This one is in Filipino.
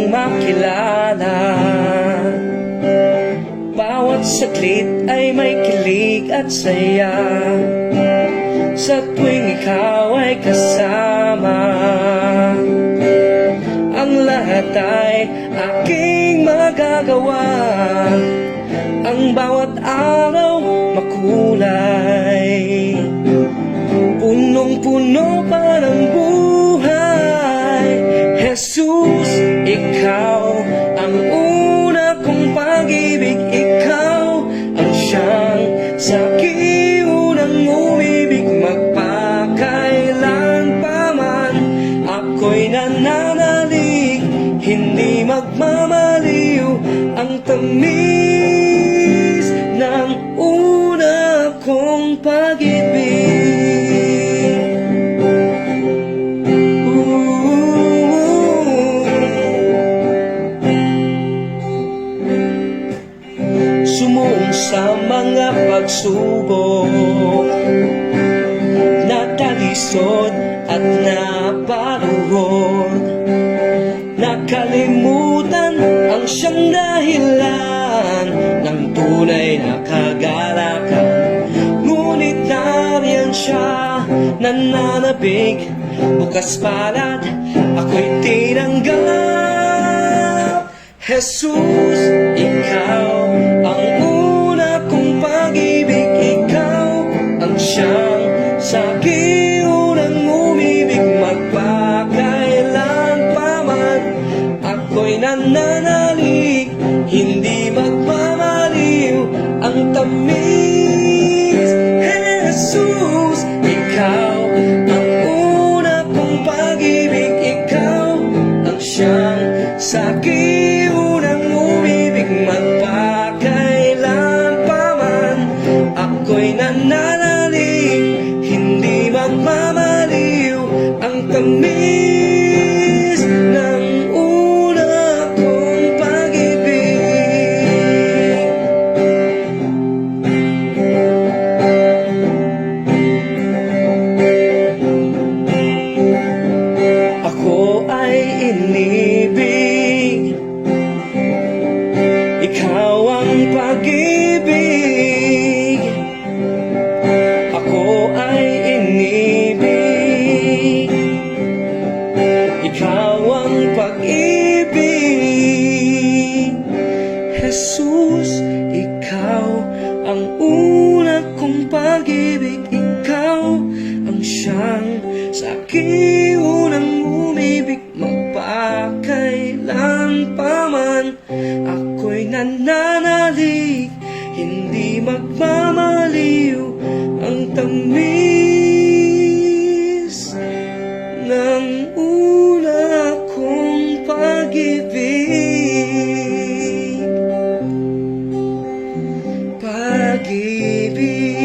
Makilala, bawat saglit ay may kilig at saya. Sa tuwing ikaw ay kasama, ang lahat ay aking magagawa. Ang bawat araw makulay, punong-puno pa ng buhay. Jesus, ikaw ang una kong pag-ibig. Ikaw ang siyang sa aking unang umibig. Magpakailan pa man ako'y nananalig, hindi magmamaliw ang tamis ng una kong pag-ibig. Sumuong sa mga pagsubok, natalisod at naparuhod. Nakalimutan ang siyang dahilan ng tunay na kagalakan. Ngunit nariyan siya, nananabig, bukas palad, ako'y tinanggap. Jesus, ikaw ang una kong pag-ibig. Ikaw ang siyang sa aking unang umibig. Magpakailan pa man ako'y nananalig, hindi magmamaliw ang tamis. Jesus, ikaw ang una kong pag-ibig. Ikaw ang siyang sa aking magpakailan pa man ako'y nananalig, hindi magmamaliw ang tamis ng una kong pag-ibig. Ako ay inibig, ikaw ang pag-ibig. Ako ay inibig, ikaw ang pag-ibig. Jesus, ikaw ang una kong pag-ibig. Ikaw ang siyang sa aking unang umibig. Magpakailan pa man ako'y nananalig, hindi magmamaliw ang tamis ng una kong pag-ibig. Pag-ibig.